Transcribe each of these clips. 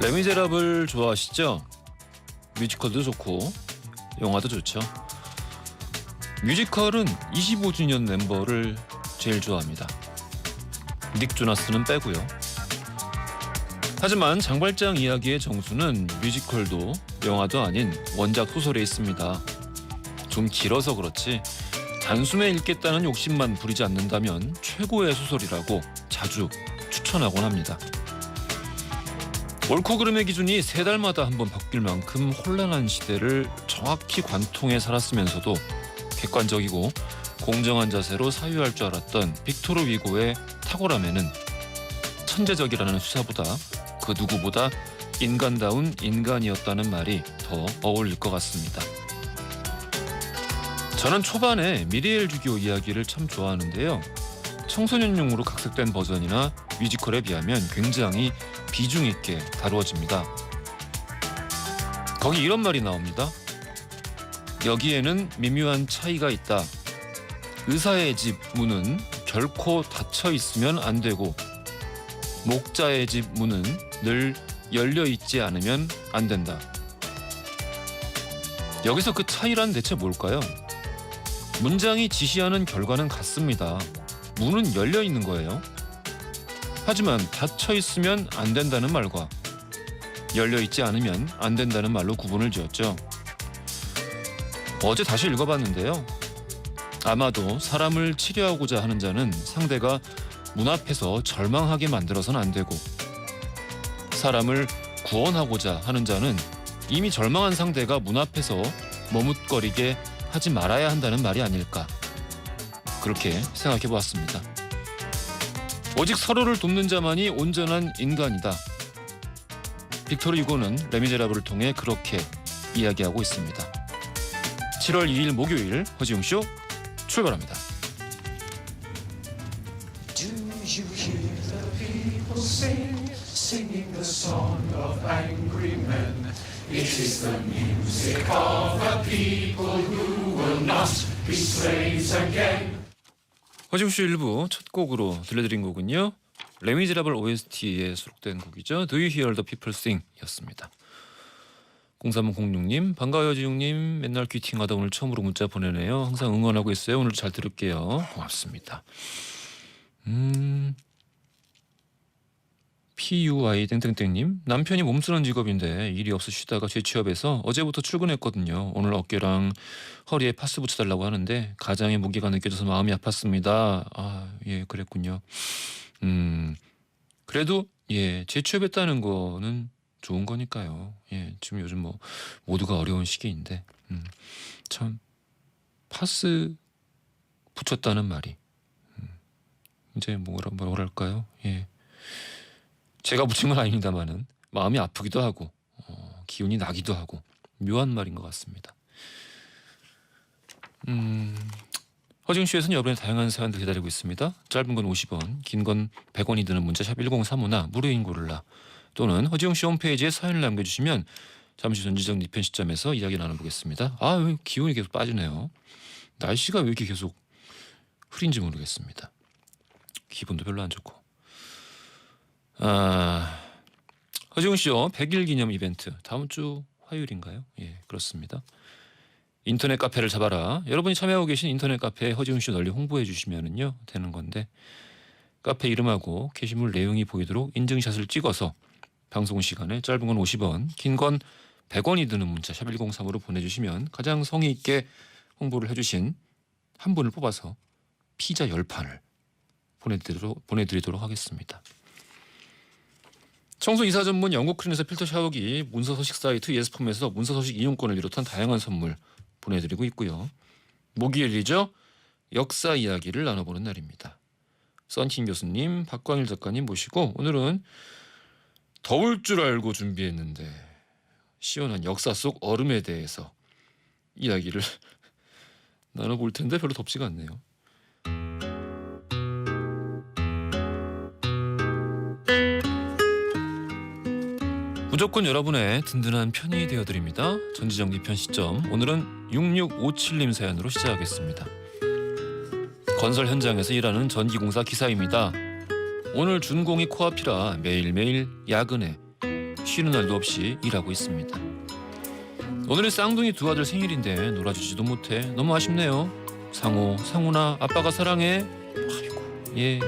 레미제라블 좋아하시죠? 뮤지컬도 좋고 영화도 좋죠. 뮤지컬은 25주년 멤버를 제일 좋아합니다. 닉 조나스는 빼고요. 하지만 장발장 이야기의 정수는 뮤지컬도 영화도 아닌 원작 소설에 있습니다. 좀 길어서 그렇지 단숨에 읽겠다는 욕심만 부리지 않는다면 최고의 소설이라고 자주 추천하곤 합니다. 옳고 그름의 기준이 3달마다 한 번 바뀔 만큼 혼란한 시대를 정확히 관통해 살았으면서도 객관적이고 공정한 자세로 사유할 줄 알았던 빅토르 위고의 탁월함에는 천재적이라는 수사보다 그 누구보다 인간다운 인간이었다는 말이 더 어울릴 것 같습니다. 저는 초반에 미리엘 주교 이야기를 참 좋아하는데요. 청소년용으로 각색된 버전이나 뮤지컬에 비하면 굉장히 비중 있게 다루어집니다. 거기 이런 말이 나옵니다. 여기에는 미묘한 차이가 있다. 의사의 집 문은 결코 닫혀 있으면 안 되고 목자의 집 문은 늘 열려 있지 않으면 안 된다. 여기서 그 차이란 대체 뭘까요? 문장이 지시하는 결과는 같습니다. 문은 열려 있는 거예요. 하지만 닫혀 있으면 안 된다는 말과 열려 있지 않으면 안 된다는 말로 구분을 지었죠. 어제 다시 읽어봤는데요. 아마도 사람을 치료하고자 하는 자는 상대가 문 앞에서 절망하게 만들어서는 안 되고 사람을 구원하고자 하는 자는 이미 절망한 상대가 문 앞에서 머뭇거리게 하지 말아야 한다는 말이 아닐까. 그렇게 생각해 보았습니다. 오직 서로를 돕는 자만이 온전한 인간이다. 빅토르 유고는 레미제라블을 통해 그렇게 이야기하고 있습니다. 7월 2일 목요일 허지웅쇼 출발합니다. Do you hear the people sing, singing the song of angry men? It is the music of a people who will not be slaves again. 허지웅쇼 1부 첫 곡으로 들려드린 곡은요. 레미제라블 OST에 수록된 곡이죠. Do you hear the people sing? 였습니다. 0306님 반가워요 지웅님. 맨날 귀팅하다 오늘 처음으로 문자 보내네요. 항상 응원하고 있어요. 오늘도 잘 들을게요. 고맙습니다. PUI 땡땡땡님 남편이 몸쓰는 직업인데 일이 없어 쉬다가 재취업해서 어제부터 출근했거든요. 오늘 어깨랑 허리에 파스 붙여달라고 하는데 가장의 무게가 느껴져서 마음이 아팠습니다. 아, 예, 그랬군요. 그래도 예, 재취업했다는 거는 좋은 거니까요. 예, 지금 요즘 뭐 모두가 어려운 시기인데 참 파스 붙였다는 말이 이제 뭐랄까요? 예. 제가 붙인 건 아닙니다만은 마음이 아프기도 하고 기운이 나기도 하고 묘한 말인 것 같습니다. 허징쇼에서는 여러분의 다양한 사연들 기다리고 있습니다. 짧은 건 50원, 긴 건 100원이 드는 문자 샵 1035나 무료인 고릴라 또는 허지웅쇼 홈페이지에 사연을 남겨주시면 잠시 전지적 니편 시점에서 이야기 나눠보겠습니다. 아, 왜 기온이 계속 빠지네요. 날씨가 왜 이렇게 계속 흐린지 모르겠습니다. 기분도 별로 안 좋고. 허지웅쇼 100일 기념 이벤트 다음 주 화요일인가요? 예, 그렇습니다. 인터넷 카페를 잡아라. 여러분이 참여하고 계신 인터넷 카페에 허지웅쇼 널리 홍보해 주시면은요 되는 건데 카페 이름하고 게시물 내용이 보이도록 인증샷을 찍어서 방송 시간에 짧은 건 50원, 긴 건 100원이 드는 문자 샵 1035로 보내주시면 가장 성의 있게 홍보를 해주신 한 분을 뽑아서 피자 10판을 보내드리도록 하겠습니다. 청소 이사 전문 영국 클린에서 필터 샤워기, 문서 서식 사이트 예스폼에서 문서 서식 이용권을 비롯한 다양한 선물 보내드리고 있고요. 목요일이죠. 역사 이야기를 나눠보는 날입니다. 썬킴 교수님, 박광일 작가님 모시고 오늘은 더울 줄 알고 준비했는데 시원한 역사 속 얼음에 대해서 이야기를 나눠볼 텐데 별로 덥지가 않네요. 무조건 여러분의 든든한 편이 되어드립니다. 전지적 니편 시점 오늘은 6657님 사연으로 시작하겠습니다. 건설 현장에서 일하는 전기공사 기사입니다. 오늘 준공이 코앞이라 매일매일 야근에 쉬는 날도 없이 일하고 있습니다. 오늘은 쌍둥이 두 아들 생일인데 놀아주지도 못해 너무 아쉽네요. 상호, 상훈아, 아빠가 사랑해. 아이고, 예.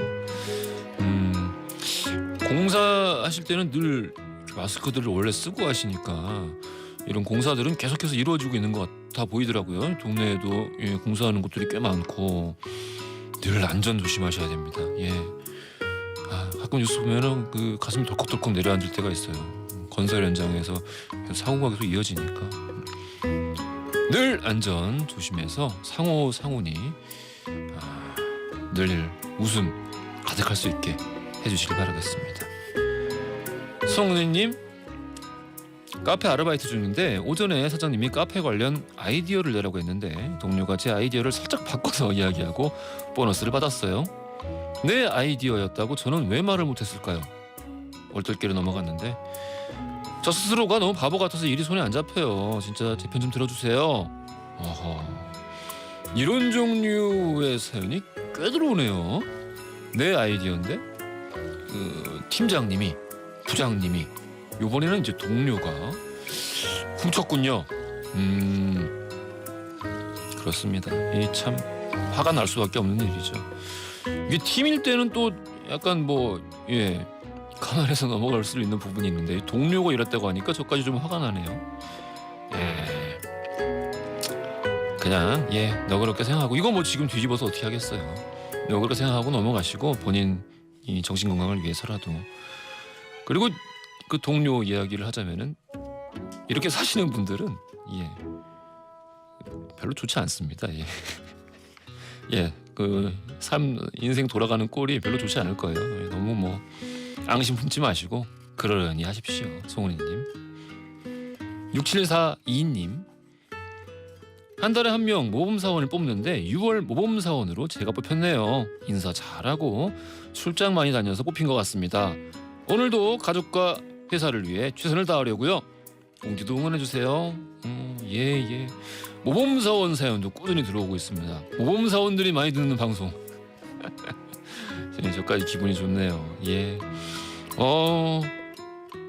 공사하실 때는 늘 마스크들을 원래 쓰고 하시니까 이런 공사들은 계속해서 이루어지고 있는 것 같아 보이더라고요. 동네에도 예, 공사하는 곳들이 꽤 많고 늘 안전 조심하셔야 됩니다. 예. 가끔 뉴스 보면은 그 가슴이 덜컥덜컥 내려앉을 때가 있어요. 건설 현장에서 사고가 계속 이어지니까 늘 안전 조심해서 상호 상훈이 늘 웃음 가득할 수 있게 해주시길 바라겠습니다. 성은혜님, 카페 아르바이트 중인데 오전에 사장님이 카페 관련 아이디어를 내라고 했는데 동료가 제 아이디어를 살짝 바꿔서 이야기하고 보너스를 받았어요. 내 아이디어였다고 저는 왜 말을 못했을까요? 얼떨결에 넘어갔는데 저 스스로가 너무 바보 같아서 일이 손에 안 잡혀요. 진짜 제 편 좀 들어주세요. 어허, 이런 종류의 사연이 꽤 들어오네요. 내 아이디어인데 그 팀장님이, 부장님이, 요번에는 이제 동료가 훔쳤군요. 그렇습니다. 이 참 화가 날 수밖에 없는 일이죠. 이게 팀일 때는 또 약간 가만해서 넘어갈 수 있는 부분이 있는데 동료가 이랬다고 하니까 저까지 좀 화가 나네요. 예, 그냥 너그럽게 생각하고 이거 뭐 지금 뒤집어서 어떻게 하겠어요. 너그럽게 생각하고 넘어가시고 본인 이 정신 건강을 위해서라도. 그리고 그 동료 이야기를 하자면은 이렇게 사시는 분들은 별로 좋지 않습니다. 그 인생 돌아가는 꼴이 별로 좋지 않을 거예요. 너무 뭐 앙심 품지 마시고 그러려니 하십시오. 송은이님. 6742님, 한 달에 한 명 모범사원을 뽑는데 6월 모범사원으로 제가 뽑혔네요. 인사 잘하고 출장 많이 다녀서 뽑힌 것 같습니다. 오늘도 가족과 회사를 위해 최선을 다하려고요. 옹디도 응원해주세요. 예. 모범사원 사연도 꾸준히 들어오고 있습니다. 모범사원들이 많이 듣는 방송. 저까지 기분이 좋네요. 예.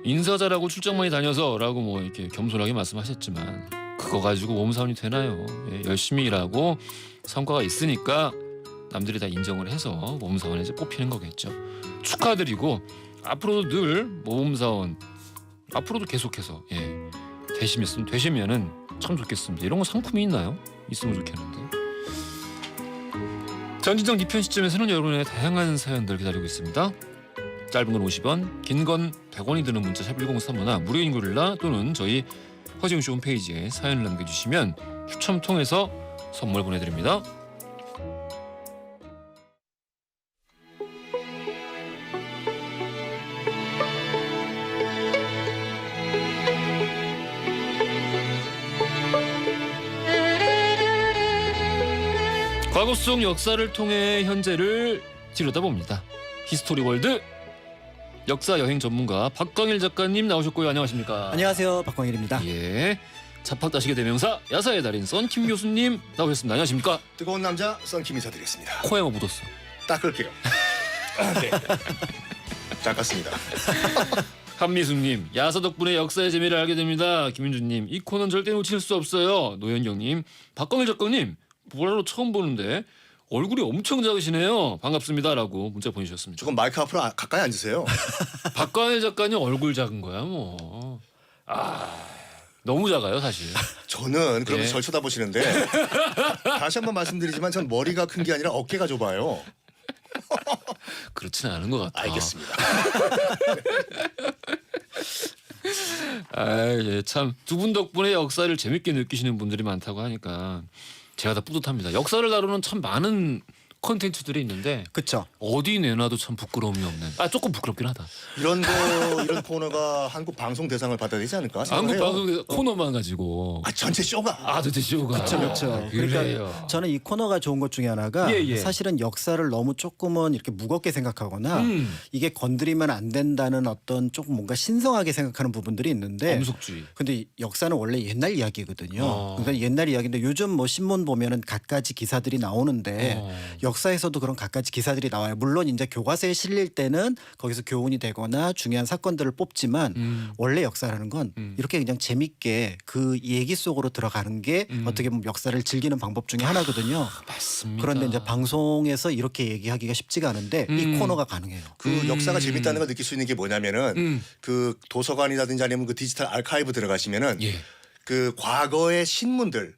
인사 잘하고 출장 많이 다녀서라고 뭐 이렇게 겸손하게 말씀하셨지만 그거 가지고 모범사원이 되나요? 열심히 일하고 성과가 있으니까 남들이 다 인정을 해서 모범사원에 이제 뽑히는 거겠죠. 축하드리고 앞으로도 늘 모범사원 앞으로도 계속해서 되시면은 참 좋겠습니다. 이런 거 상품이 있나요? 있으면 좋겠는데. 전진정 뒤편 시점에서는 여러분의 다양한 사연들 기다리고 있습니다. 짧은 건 50원, 긴 건 100원이 드는 문자 샵 1035나 무료인 고릴라 또는 저희 허지웅씨 홈페이지에 사연을 남겨주시면 추첨 통해서 선물 보내드립니다. 과거 속 역사를 통해 현재를 들여다봅니다. 히스토리 월드 역사 여행 전문가 박광일 작가님 나오셨고요. 안녕하십니까? 안녕하세요, 박광일입니다. 예, 자팍다식의 대명사 야사의 달인 썬킴 교수님 나오셨습니다. 안녕하십니까? 뜨거운 남자 썬킴 인사드리겠습니다. 코에 뭐 묻었어? 닦을게요. 네. 닦았습니다. 한미숙님, 야사 덕분에 역사의 재미를 알게 됩니다. 김윤주님, 이 코너는 절대 놓칠 수 없어요. 노현경님, 박광일 작가님 보라로 처음 보는데 얼굴이 엄청 작으시네요. 반갑습니다라고 문자 보내주셨습니다. 조금 마이크 앞으로 가까이 앉으세요. 박광일 작가님 얼굴 작은 거야 뭐. 너무 작아요 사실. 저는 그렇게 예. 절 쳐다보시는데 다시 한번 말씀드리지만 전 머리가 큰 게 아니라 어깨가 좁아요. 그렇지는 않은 것 같아. 알겠습니다. 참 두 분 덕분에 역사를 재밌게 느끼시는 분들이 많다고 하니까 제가 다 뿌듯합니다. 역사를 다루는 참 많은 콘텐츠들이 있는데 그렇죠. 어디 내놔도 참 부끄러움이 없는. 조금 부끄럽긴 하다. 이런 코너가 한국 방송 대상을 받아야 되지 않을까 한국 생각해요. 방송 코너만 가지고. 전체 쇼가. 도대체 쇼가. 그렇죠. 그러니까 저는 이 코너가 좋은 것 중에 하나가 사실은 역사를 너무 조금은 이렇게 무겁게 생각하거나 이게 건드리면 안 된다는 어떤 조금 뭔가 신성하게 생각하는 부분들이 있는데 엄숙주의. 근데 역사는 원래 옛날 이야기거든요. 그러니까 옛날 이야기인데 요즘 뭐 신문 보면은 갖가지 기사들이 나오는데 역사에서도 그런 갖가지 기사들이 나와요. 물론 이제 교과서에 실릴 때는 거기서 교훈이 되거나 중요한 사건들을 뽑지만 원래 역사라는 건 이렇게 그냥 재밌게 그 얘기 속으로 들어가는 게 어떻게 보면 역사를 즐기는 방법 중에 하나거든요. 맞습니다. 그런데 이제 방송에서 이렇게 얘기하기가 쉽지가 않은데 이 코너가 가능해요. 그 역사가 재밌다는 걸 느낄 수 있는 게 뭐냐면은 그 도서관이라든지 아니면 그 디지털 아카이브 들어가시면은 예. 그 과거의 신문들을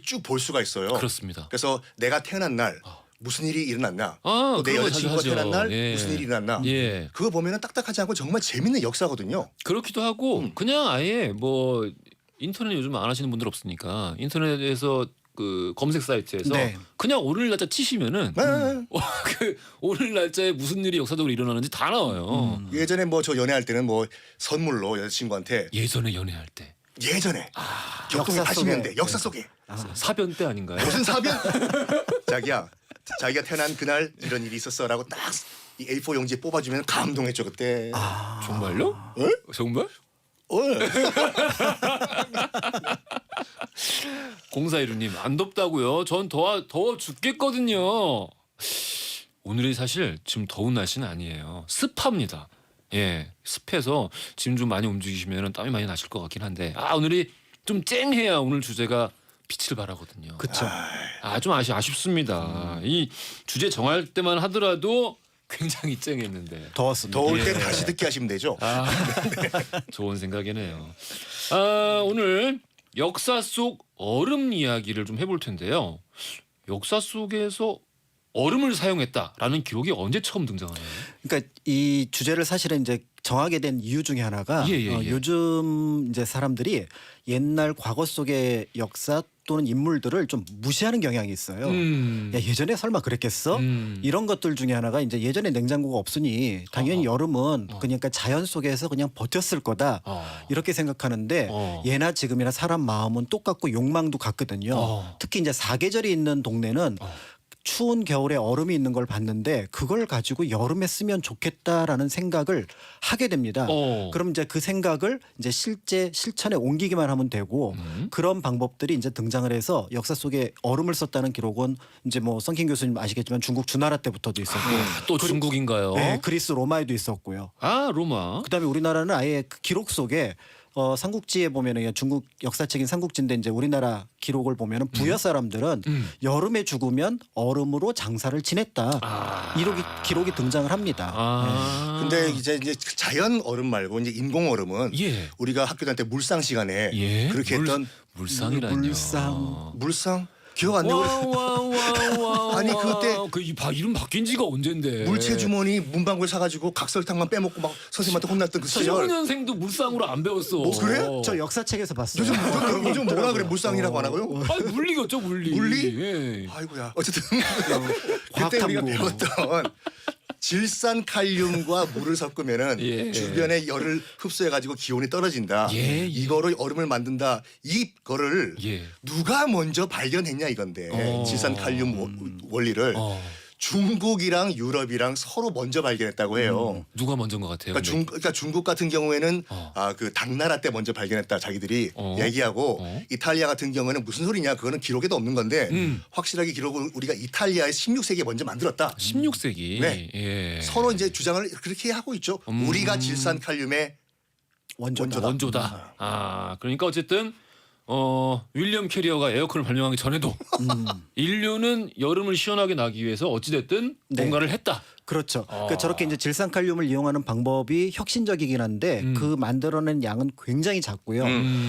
쭉 볼 수가 있어요. 그렇습니다. 그래서 내가 태어난 날 무슨 일이 일어났나, 아, 또 내 그런 거 여자친구가 자주 태어난 날 하죠. 무슨 일이 일어났나, 예. 그거 보면은 딱딱하지 않고 정말 재밌는 역사거든요. 그렇기도 하고 그냥 아예 뭐 인터넷 요즘 안 하시는 분들 없으니까 인터넷에서 그 검색 사이트에서 네. 그냥 오늘 날짜 치시면은 그 오늘 날짜에 무슨 일이 역사적으로 일어나는지 다 나와요. 예전에 뭐 저 연애할 때는 뭐 선물로 여자친구한테 예전에 연애할 때 예전에 격동의 역사 속에. 80년대 역사 속에 사변 때 아닌가요? 무슨 사변 자기야 자기가 태어난 그날 이런 일이 있었어라고 딱 이 A4 용지에 뽑아주면 감동했죠 그때. 정말요? 정말? 0416님 안 덥다고요? 전 더워 죽겠거든요. 오늘이 사실 지금 더운 날씨는 아니에요. 습합니다. 예, 습해서 지금 좀 많이 움직이시면 땀이 많이 나실 것 같긴 한데 오늘이 좀 쨍해야 오늘 주제가 빛을 발하거든요. 그렇죠. 좀 아쉽습니다. 이 주제 정할 때만 하더라도 굉장히 쨍했는데 더웠습니다. 더울 예. 땐 다시 듣기 하시면 되죠. 좋은 생각이네요. 오늘 역사 속 얼음 이야기를 좀 해볼 텐데요. 역사 속에서 얼음을 사용했다라는 기록이 언제 처음 등장하나요? 그러니까 이 주제를 사실은 이제 정하게 된 이유 중에 하나가 요즘 이제 사람들이 옛날 과거 속의 역사 또는 인물들을 좀 무시하는 경향이 있어요. 야, 예전에 설마 그랬겠어? 이런 것들 중에 하나가 이제 예전에 냉장고가 없으니 당연히 여름은 그러니까 자연 속에서 그냥 버텼을 거다. 이렇게 생각하는데 예나 지금이나 사람 마음은 똑같고 욕망도 같거든요. 특히 이제 사계절이 있는 동네는 추운 겨울에 얼음이 있는 걸 봤는데 그걸 가지고 여름에 쓰면 좋겠다라는 생각을 하게 됩니다. 그럼 이제 그 생각을 이제 실제 실천에 옮기기만 하면 되고 그런 방법들이 이제 등장을 해서 역사 속에 얼음을 썼다는 기록은 이제 뭐 성킨 교수님 아시겠지만 중국 주나라 때부터도 있었고 또 중국인가요? 네, 그리스 로마에도 있었고요. 로마. 그다음에 우리나라는 아예 그 기록 속에 삼국지에 보면은 중국 역사책인 삼국지인데 이제 우리나라 기록을 보면은 부여 사람들은 여름에 죽으면 얼음으로 장사를 지냈다. 이렇게 기록이 등장을 합니다. 근데 이제 자연 얼음 말고 이제 인공 얼음은 우리가 학교 다닐 때 물상 시간에 그렇게 했던 물상이라뇨. 물상 기억 안 나요? 아니 그때 이름 바뀐 지가 언젠데? 물체 주머니 문방구에 사가지고 각설탕만 빼먹고 막 선생님한테 혼났던 그 시절. 15년생도 물상으로 안 배웠어. 그래? 저 역사책에서 봤어요. 요즘 뭐라 그래 물상이라고 안 하고요? 물리겠죠 물리. 물리? 예. 아이고야. 어쨌든 그때 우리가 배웠던 질산칼륨과 물을 섞으면은 주변에 열을 흡수해가지고 기온이 떨어진다. 이거로 얼음을 만든다. 이거를 누가 먼저 발견했냐 이건데 질산칼륨 원리를 중국이랑 유럽이랑 서로 먼저 발견했다고 해요. 누가 먼저인 것 같아요? 그러니까 중국 같은 경우에는 그 당나라 때 먼저 발견했다 자기들이 얘기하고 이탈리아 같은 경우에는 무슨 소리냐 그거는 기록에도 없는 건데 확실하게 기록을 우리가 이탈리아의 16세기에 먼저 만들었다. 16세기. 네. 서로 이제 주장을 그렇게 하고 있죠. 우리가 질산칼륨의 원조다. 그러니까 어쨌든 윌리엄 캐리어가 에어컨을 발명하기 전에도 인류는 여름을 시원하게 나기 위해서 어찌됐든 뭔가를 했다. 그렇죠. 그러니까 저렇게 이제 질산칼륨을 이용하는 방법이 혁신적이긴 한데 그 만들어낸 양은 굉장히 작고요.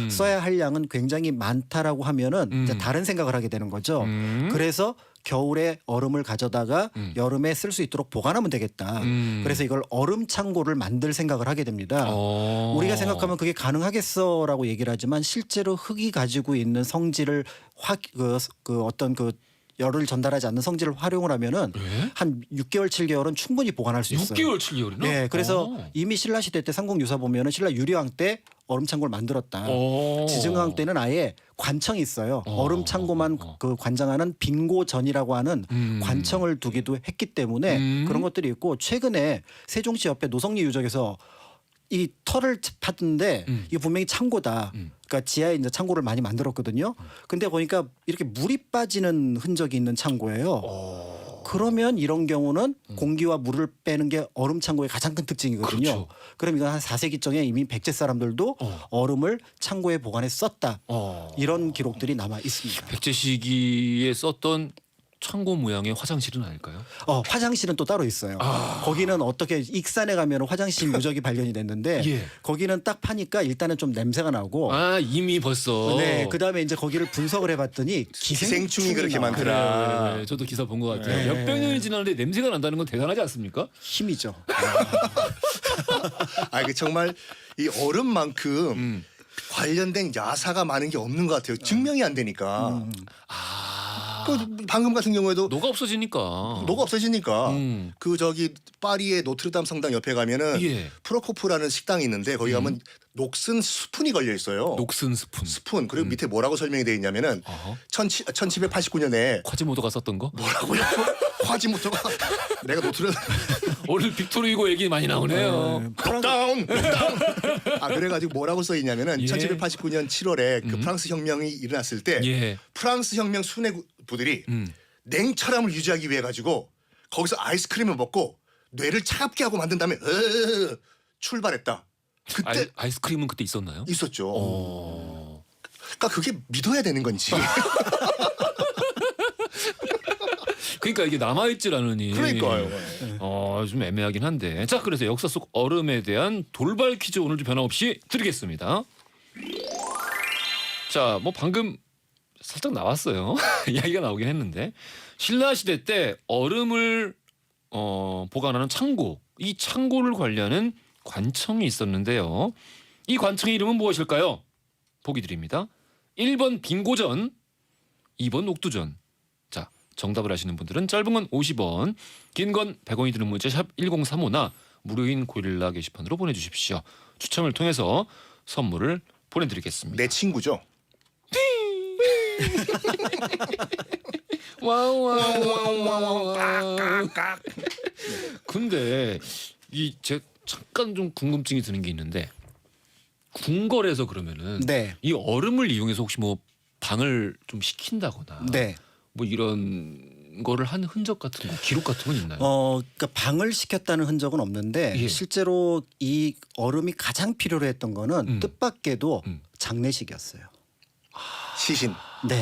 써야 할 양은 굉장히 많다라고 하면은 이제 다른 생각을 하게 되는 거죠. 그래서 겨울에 얼음을 가져다가 여름에 쓸 수 있도록 보관하면 되겠다. 그래서 이걸 얼음 창고를 만들 생각을 하게 됩니다. 우리가 생각하면 그게 가능하겠어라고 얘기를 하지만 실제로 흙이 가지고 있는 성질을 어떤 열을 전달하지 않는 성질을 활용을 하면은 한 6개월, 7개월은 충분히 보관할 수 있어요. 6개월, 7개월이나? 네, 그래서 이미 신라 시대 때 삼국유사 보면은 신라 유리왕 때 얼음 창고를 만들었다. 지증왕 때는 아예 관청이 있어요. 얼음 창고만 그 관장하는 빙고전이라고 하는 관청을 두기도 했기 때문에 그런 것들이 있고 최근에 세종시 옆에 노성리 유적에서 이 털을 팠는데 이게 분명히 창고다. 그러니까 지하에 이제 창고를 많이 만들었거든요. 근데 보니까 이렇게 물이 빠지는 흔적이 있는 창고예요. 그러면 이런 경우는 공기와 물을 빼는 게 얼음 창고의 가장 큰 특징이거든요. 그렇죠. 그럼 이건 한 4세기경에 이미 백제 사람들도 얼음을 창고에 보관해 썼다. 이런 기록들이 남아 있습니다. 백제 시기에 썼던 창고 모양의 화장실은 아닐까요? 화장실은 또 따로 있어요. 거기는 어떻게 익산에 가면 화장실 무적이 발견이 됐는데 예. 거기는 딱 파니까 일단은 좀 냄새가 나고 이미 벌써. 네, 그다음에 이제 거기를 분석을 해봤더니 기생충이 그렇게 나와요. 많더라. 네, 저도 기사 본 것 같아요. 몇백 년이 지났는데 냄새가 난다는 건 대단하지 않습니까? 힘이죠. 그 정말 이 얼음만큼 관련된 야사가 많은 게 없는 것 같아요. 증명이 안 되니까. 방금 같은 경우에도 노가 없어지니까. 노가 없어지니까 그 저기 파리의 노트르담 성당 옆에 가면은 예. 프로코프라는 식당이 있는데 거기 가면 녹슨 스푼이 걸려 있어요. 녹슨 스푼. 스푼. 그리고 밑에 뭐라고 설명이 되어 있냐면은 1789년에 콰지모도가 썼던 거? 뭐라고요? 화지모토가 내가 노트르담 오늘 빅토르 얘기 많이 나오네요. 록다운. 그래가지고 뭐라고 써 있냐면은 1789년 7월에 그 프랑스 혁명이 일어났을 때 프랑스 혁명 수뇌부들이 냉철함을 유지하기 위해 가지고 거기서 아이스크림을 먹고 뇌를 차갑게 하고 만든 다음에 출발했다. 그때 아이스크림은 그때 있었나요? 있었죠. 그러니까 그게 믿어야 되는 건지. 그러니까 이게 남아있질 않으니. 그러니까요. 좀 애매하긴 한데. 자, 그래서 역사 속 얼음에 대한 돌발 퀴즈 오늘도 변함없이 드리겠습니다. 자, 뭐 방금 살짝 나왔어요. 이야기가 나오긴 했는데 신라 시대 때 얼음을 보관하는 창고, 이 창고를 관리하는 관청이 있었는데요. 이 관청의 이름은 무엇일까요? 보기 드립니다. 1번 빙고전, 2번 옥두전. 자, 정답을 아시는 분들은 짧은 건 50원, 긴 건 100원이 드는 문자 샵 1035나 무료인 고릴라 게시판으로 보내주십시오. 추첨을 통해서 선물을 보내드리겠습니다. 내 친구죠. 근데 제 잠깐 좀 궁금증이 드는 게 있는데 궁궐에서 그러면은 이 얼음을 이용해서 혹시 뭐 방을 좀 식힌다거나 뭐 이런 거를 한 흔적 같은 거, 기록 같은 건 있나요? 그러니까 방을 시켰다는 흔적은 없는데 실제로 이 얼음이 가장 필요로 했던 거는 뜻밖에도 장례식이었어요. 시신,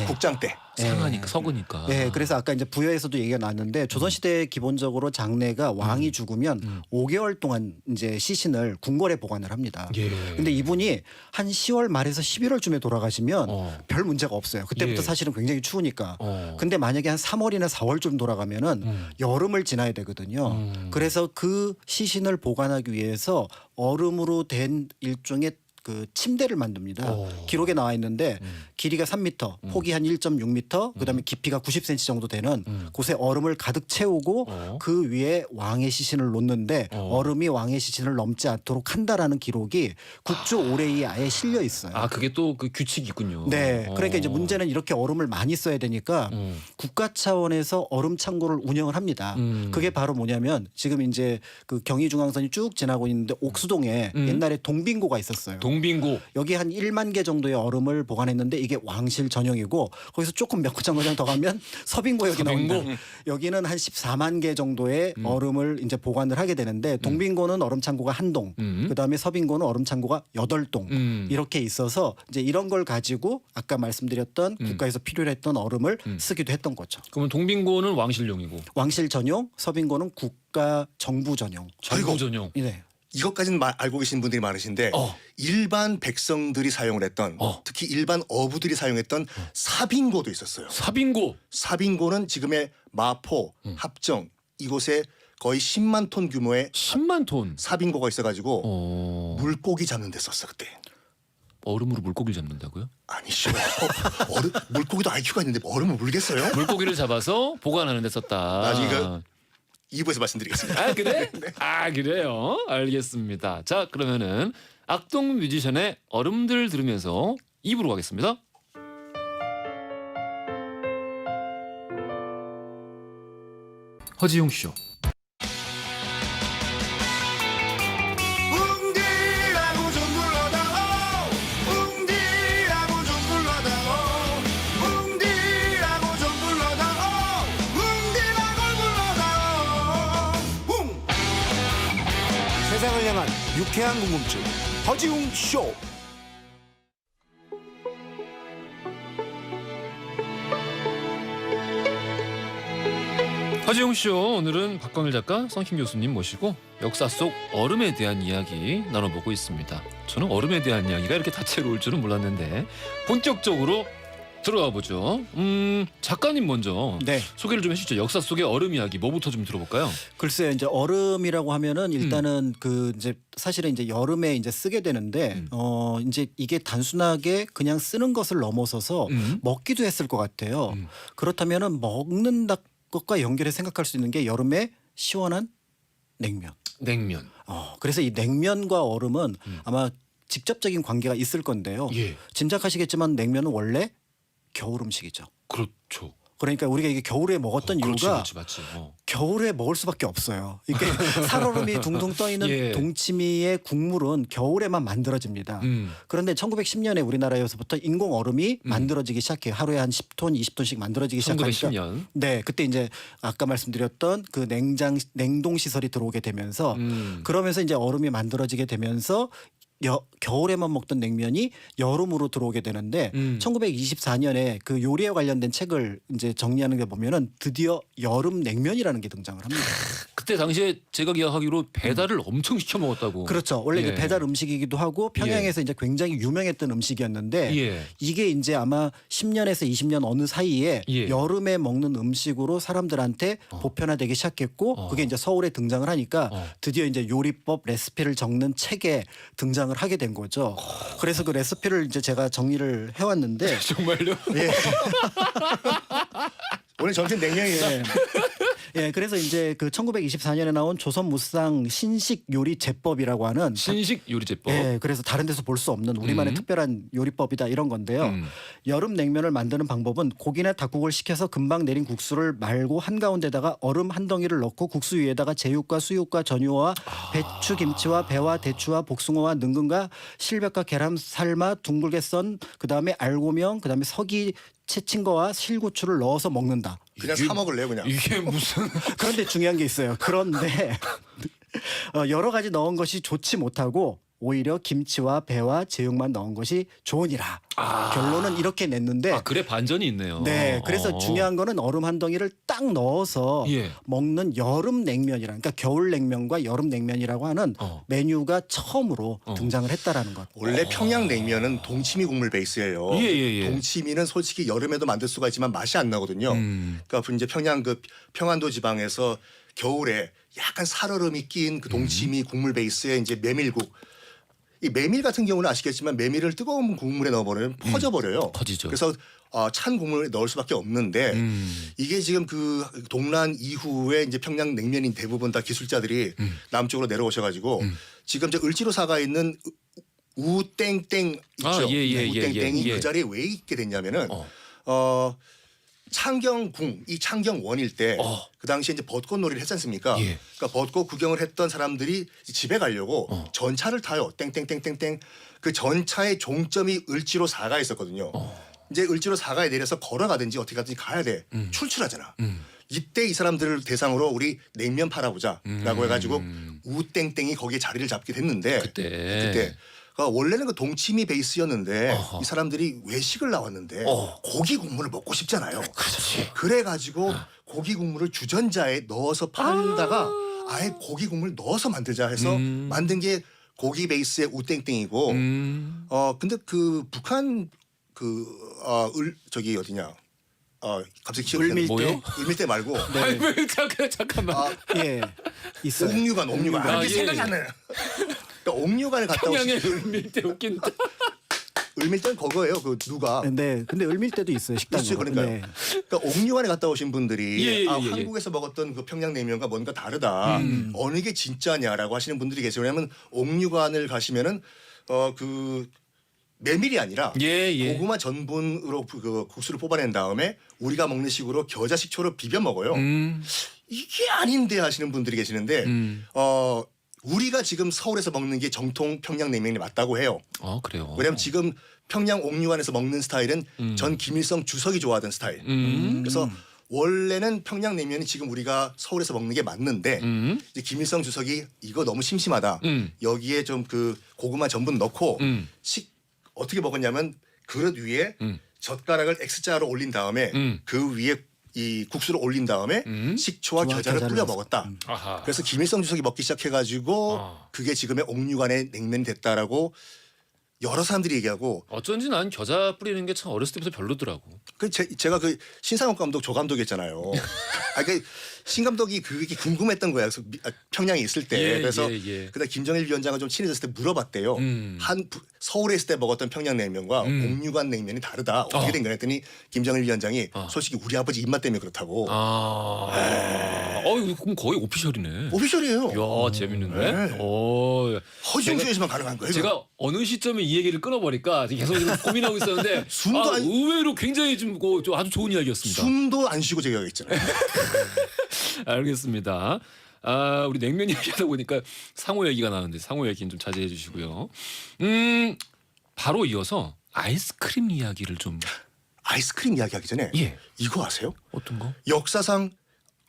국장 때. 상하니까 석으니까. 네, 그래서 아까 이제 부여에서도 얘기가 나왔는데 조선시대에 기본적으로 장례가 왕이 죽으면 5개월 동안 이제 시신을 궁궐에 보관을 합니다. 근데 이분이 한 10월 말에서 11월쯤에 돌아가시면 별 문제가 없어요. 그때부터 사실은 굉장히 추우니까. 근데 만약에 한 3월이나 4월쯤 돌아가면은 여름을 지나야 되거든요. 그래서 그 시신을 보관하기 위해서 얼음으로 된 일종의 그 침대를 만듭니다. 기록에 나와 있는데 길이가 3m, 폭이 한 1.6m, 그다음에 깊이가 90cm 정도 되는 곳에 얼음을 가득 채우고 그 위에 왕의 시신을 놓는데 얼음이 왕의 시신을 넘지 않도록 한다라는 기록이 국주 오레이에 아예 실려 있어요. 그게 또 그 규칙이 있군요. 네, 그러니까 이제 문제는 이렇게 얼음을 많이 써야 되니까 국가 차원에서 얼음 창고를 운영을 합니다. 그게 바로 뭐냐면 지금 이제 그 경의중앙선이 쭉 지나고 있는데 옥수동에 옛날에 동빙고가 있었어요. 동빙고. 여기 한 1만 개 정도의 얼음을 보관했는데 이게 왕실 전용이고 거기서 조금 몇 정거장 더 가면 서빙고역이 나온다. 여기는 한 14만 개 정도의 얼음을 이제 보관을 하게 되는데 동빙고는 얼음 창고가 한 동, 그다음에 서빙고는 얼음 창고가 8동 이렇게 있어서 이제 이런 걸 가지고 아까 말씀드렸던 국가에서 필요로 했던 얼음을 쓰기도 했던 거죠. 그러면 동빙고는 왕실용이고 왕실 전용, 서빙고는 국가 정부 전용. 정부 전용. 네. 이것까지는 알고 계신 분들이 많으신데 일반 백성들이 사용을 했던 특히 일반 어부들이 사용했던 사빙고도 있었어요. 사빙고는 지금의 마포, 합정 이곳에 거의 10만 톤 규모의 10만 톤 사빙고가 있어가지고 물고기 잡는 데 썼어 그때. 얼음으로 물고기를 잡는다고요? 아니죠. 물고기도 IQ가 있는데 얼음을 물겠어요? 물고기를 잡아서 보관하는 데 썼다. 나중에 2부에서 말씀드리겠습니다. 그래? 그래요? 알겠습니다. 자, 그러면은 악동 뮤지션의 얼음들 들으면서 2부로 가겠습니다. 허지용 쇼. 유쾌한 궁금증 허지웅 쇼. 허지웅 쇼 오늘은 박광일 작가, 성킴 교수님 모시고 역사 속 얼음에 대한 이야기 나눠보고 있습니다. 저는 얼음에 대한 이야기가 이렇게 다채로울 줄은 몰랐는데 본격적으로 들어가 보죠. 작가님 먼저 네. 소개를 좀 해주시죠. 역사 속의 얼음 이야기 뭐부터 좀 들어볼까요? 글쎄요, 이제 얼음이라고 하면은 일단은 그 이제 사실은 이제 여름에 이제 쓰게 되는데 이제 이게 단순하게 그냥 쓰는 것을 넘어서서 먹기도 했을 것 같아요. 그렇다면은 먹는 것과 연결해 생각할 수 있는 게 여름에 시원한 냉면. 냉면. 그래서 이 냉면과 얼음은 아마 직접적인 관계가 있을 건데요. 예. 짐작하시겠지만 냉면은 원래 겨울 음식이죠. 그렇죠. 그러니까 우리가 이게 겨울에 먹었던 이유가 그렇지, 맞지. 겨울에 먹을 수밖에 없어요. 이게 살얼음이 둥둥 떠 있는 예. 동치미의 국물은 겨울에만 만들어집니다. 그런데 1910년에 우리나라에서부터 인공 얼음이 만들어지기 시작해요. 하루에 한 10톤, 20톤씩 만들어지기 시작하니까. 1910년. 네, 그때 이제 아까 말씀드렸던 그 냉동 시설이 들어오게 되면서 그러면서 이제 얼음이 만들어지게 되면서 겨울에만 먹던 냉면이 여름으로 들어오게 되는데 1924년에 그 요리에 관련된 책을 이제 정리하는 게 보면은 드디어 여름 냉면이라는 게 등장을 합니다. 그때 당시에 제가 기억하기로 배달을 엄청 시켜 먹었다고. 그렇죠. 원래 이제 예. 배달 음식이기도 하고 평양에서 이제 굉장히 유명했던 음식이었는데 예. 이게 이제 아마 10년에서 20년 어느 사이에 예. 여름에 먹는 음식으로 사람들한테 보편화되기 시작했고 그게 이제 서울에 등장을 하니까 드디어 이제 요리법 레시피를 적는 책에 등장을 하게 된 거죠. 그래서 그 레시피를 이제 제가 정리를 해왔는데 정말요? 예. 오늘 점심 냉면이에요. 예, 그래서 이제 그 1924년에 나온 조선무상 신식 요리 제법이라고 하는 신식 요리제법. 예, 그래서 다른 데서 볼 수 없는 우리만의 특별한 요리법이다 이런 건데요. 여름 냉면을 만드는 방법은 고기나 닭국을 식혀서 금방 내린 국수를 말고 한가운데다가 얼음 한 덩이를 넣고 국수 위에다가 제육과 수육과 전유와 배추, 김치와 배와 대추와 복숭아와 능근과 실벽과 계란 삶아 둥글게 썬 그다음에 알고명 그다음에 서기 채친 거와 실고추를 넣어서 먹는다. 그냥 사 먹을래요 그냥. 이게 무슨 그런데 중요한 게 있어요. 그런데 여러 가지 넣은 것이 좋지 못하고 오히려 김치와 배와 제육만 넣은 것이 좋으니라. 결론은 이렇게 냈는데 그래 반전이 있네요. 네, 그래서 중요한 거는 얼음 한 덩이를 딱 넣어서 예. 먹는 여름 냉면이라, 그러니까 겨울 냉면과 여름 냉면이라고 하는 메뉴가 처음으로 등장을 했다라는 것. 원래 평양 냉면은 동치미 국물 베이스예요. 예. 동치미는 솔직히 여름에도 만들 수가 있지만 맛이 안 나거든요. 그러니까 이제 평안도 지방에서 겨울에 약간 살얼음이 낀 그 동치미 국물 베이스에 이제 메밀국. 이 메밀 같은 경우는 아시겠지만 메밀을 뜨거운 국물에 넣어버리면 퍼져버려요. 퍼지죠. 그래서 찬 국물에 넣을 수밖에 없는데 이게 지금 그 동란 이후에 이제 평양 냉면인 대부분 다 기술자들이 남쪽으로 내려오셔가지고 지금 저 을지로사가 있는 우땡땡 있죠. 우땡땡이 예. 그 자리에 왜 있게 됐냐면은 창경궁 이 창경원일 때 그 당시에 이제 벚꽃놀이를 했지 않습니까? 예. 그러니까 벚꽃 구경을 했던 사람들이 집에 가려고 전차를 타요. 땡땡땡땡땡 그 전차의 종점이 을지로사가에 있었거든요. 이제 을지로사가에 내려서 걸어가든지 어떻게 가든지 가야 돼. 출출하잖아. 이때 이 사람들을 대상으로 우리 냉면 팔아보자라고 해가지고 우땡땡이 거기에 자리를 잡게 됐는데 그때 원래는 그 동치미 베이스였는데 이 사람들이 외식을 나왔는데 고기 국물을 먹고 싶잖아요. 그래가지고 고기 국물을 주전자에 넣어서 판다가 아예 고기 국물 넣어서 만들자 해서 만든 게 고기 베이스의 우땡땡이고 근데 그 북한 저기 어디냐 갑자기 기억이 안 나네. 뭐요? 을밀대 말고 아니 왜 잠깐만. 예, 있어요. 옥류관 아, 예. 생각이 안 나요. 그러니까 옥류관을 갔다 평양에 오신 을밀대 웃긴다. 을밀대는 그거예요. 그 누가 네, 근데 을밀대도 있어요. 식당에. 그렇죠, 그러니까요. 그러니까 옥류관에 갔다 오신 분들이 예. 한국에서 먹었던 그 평양냉면과 뭔가 다르다. 어느 게 진짜냐라고 하시는 분들이 계세요. 왜냐하면 옥류관을 가시면은 그 메밀이 아니라 고구마 전분으로 그 국수를 뽑아낸 다음에 우리가 먹는 식으로 겨자 식초로 비벼 먹어요. 이게 아닌데 하시는 분들이 계시는데 우리가 지금 서울에서 먹는 게 정통 평양냉면이 맞다고 해요. 그래요. 왜냐하면 지금 평양 옥류관에서 먹는 스타일은 전 김일성 주석이 좋아하던 스타일. 그래서 원래는 평양냉면이 지금 우리가 서울에서 먹는 게 맞는데 이제 김일성 주석이 이거 너무 심심하다. 여기에 좀 그 고구마 전분 넣고 어떻게 먹었냐면 그릇 위에 젓가락을 X자로 올린 다음에 그 위에 이 국수를 올린 다음에 식초와 겨자를 뿌려 먹었다. 아하. 그래서 김일성 주석이 먹기 시작해가지고 그게 지금의 옥류관의 냉면이 됐다라고 여러 사람들이 얘기하고 어쩐지 난 겨자 뿌리는 게 참 어렸을 때부터 별로더라고. 제가 그 신상욱 감독 조 감독이었잖아요. 그 신 감독이 그게 궁금했던 거야. 그래서 평양에 있을 때 그래서 그다음 김정일 위원장과 좀 친해졌을 때 물어봤대요. 서울에 있을 때 먹었던 평양냉면과 옥류관 냉면이 다르다. 어떻게 된 거냐 했더니 김정일 위원장이 솔직히 우리 아버지 입맛 때문에 그렇다고. 이거 그럼 거의 오피셜이네. 오피셜이에요. 야 재밌는데. 네. 허지웅쇼에서만 가능한 거예요. 제가 어느 시점에 이 얘기를 끊어버릴까 계속 지금 고민하고 있었는데 의외로 굉장히 좀 아주 좋은 이야기였습니다. 숨도 안 쉬고 제가 했잖아요. 알겠습니다. 우리 냉면 얘기하다 보니까 상호 얘기가 나는데 상호 얘기는 좀 자제해 주시고요. 바로 이어서 아이스크림 이야기를 좀. 아이스크림 이야기하기 전에 이거 아세요? 어떤 거? 역사상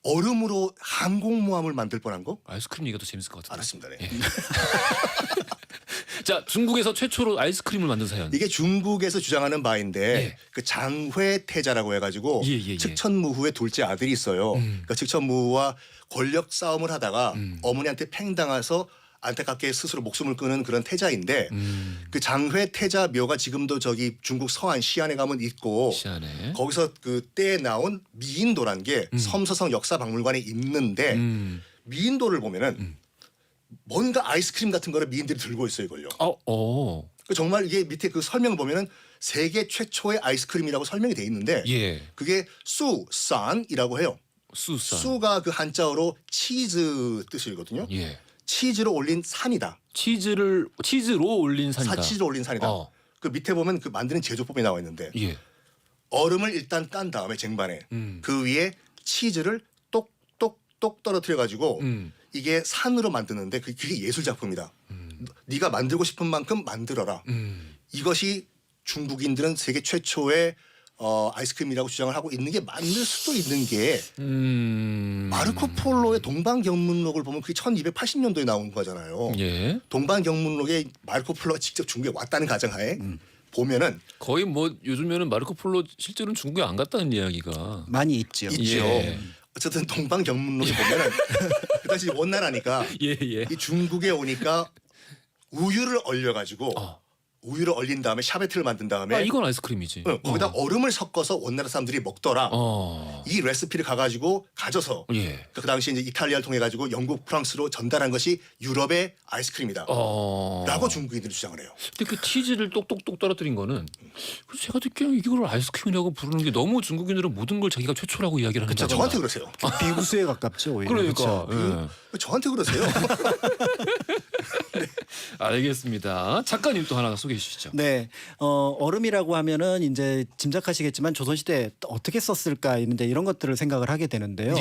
얼음으로 항공모함을 만들 뻔한 거? 아이스크림 얘기가 더 재밌을 것 같아요. 알았습니다. 네. 자, 중국에서 최초로 아이스크림을 만든 사연. 이게 중국에서 주장하는 바인데 그 장회태자라고 해가지고 측천무후의 둘째 아들이 있어요. 그러니까 측천무후와 권력 싸움을 하다가 어머니한테 팽당해서 안타깝게 스스로 목숨을 끊은 그런 태자인데 그 장회태자 묘가 지금도 저기 중국 서안 시안에 가면 있고 시안에. 거기서 그 때에 나온 미인도란 게 섬서성 역사박물관에 있는데 미인도를 보면은 뭔가 아이스크림 같은 거를 미인들이 들고 있어요, 이걸요. 정말 이게 밑에 그 설명 보면은 세계 최초의 아이스크림이라고 설명이 돼 있는데 그게 수산이라고 해요. 수산. 수가 그 한자어로 치즈 뜻이거든요. 치즈로 올린 산이다. 치즈로 올린 산이다. 치즈로 올린 산이다. 그 밑에 보면 그 만드는 제조법이 나와 있는데 얼음을 일단 깐 다음에 쟁반에 그 위에 치즈를 똑똑똑 떨어뜨려 가지고 이게 산으로 만드는데 그게 예술 작품이다. 네가 만들고 싶은 만큼 만들어라. 이것이 중국인들은 세계 최초의 아이스크림이라고 주장을 하고 있는 게 맞을 수도 있는 게 마르코 폴로의 동방견문록을 보면 그게 1280년도에 나온 거잖아요. 동방견문록에 마르코 폴로가 직접 중국에 왔다는 가정하에 보면은 거의 뭐 요즘에는 마르코 폴로 실제로는 중국에 안 갔다는 이야기가 많이 있죠. 어쨌든 동방견문록에 보면은 그 당시 원나라니까 이 중국에 오니까 우유를 얼려가지고 우유를 얼린 다음에 샤베트를 만든 다음에 이건 아이스크림이지. 거기다 얼음을 섞어서 원나라 사람들이 먹더라. 이 레시피를 가져서 그 당시 이제 이탈리아를 통해 가지고 영국, 프랑스로 전달한 것이 유럽의 아이스크림이다. 라고 중국인들이 주장을 해요. 근데 그 치즈를 똑똑똑 떨어뜨린 거는 제가 듣기에는 이걸 아이스크림이라고 부르는 게 너무 중국인들은 모든 걸 자기가 최초라고 이야기를 하는 거죠. 저한테 그러세요. 비구수에 가깝죠. 오히려. 그러니까. 저한테 그러세요. 알겠습니다. 작가님 또 하나 소개해 주시죠. 네, 얼음이라고 하면은 이제 짐작하시겠지만 조선시대 어떻게 썼을까 있는데 이런 것들을 생각을 하게 되는데요.